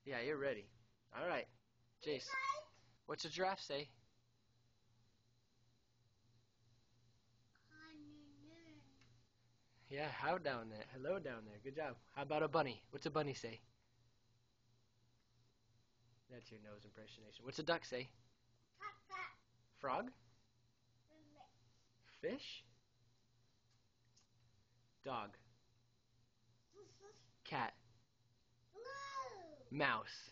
Yeah, you're ready. All right, Jace. What's a giraffe say? Yeah, how down there? Hello down there. Good job. How about a bunny? What's a bunny say? That's your nose impersonation. What's a duck say? Frog? Fish? Dog? Cat? Mouse?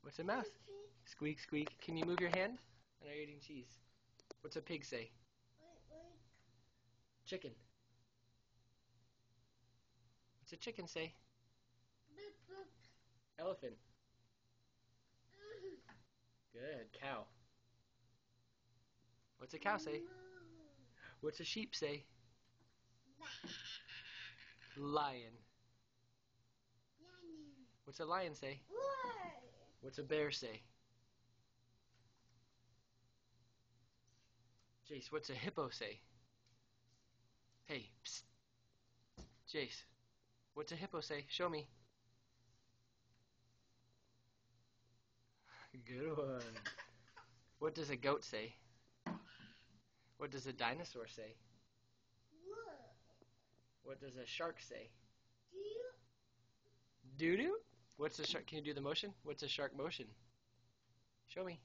What's a mouse? Squeak, squeak. Can you move your hand? I know you're eating cheese. What's a pig say? Chicken. What's a chicken say? Elephant. Good. Cow. What's a cow say? What's a sheep say? Lion. What's a lion say? What's a bear say? Jace, what's a hippo say? Hey, psst. Jace, what's a hippo say? Show me. Good one. What does a goat say? What does a dinosaur say? What does a shark say? Doo-doo? What's a shark? Can you do the motion? What's a shark motion? Show me.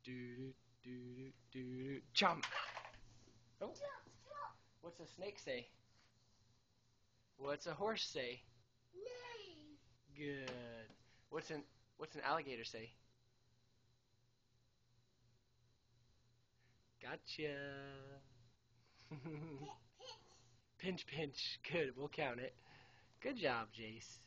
Doo-doo, doo-doo, doo-doo. Jump! Oh. What's a snake say? What's a horse say? Good. What's an alligator say? Gotcha. Pinch, pinch. Good. We'll count it. Good job, Jace.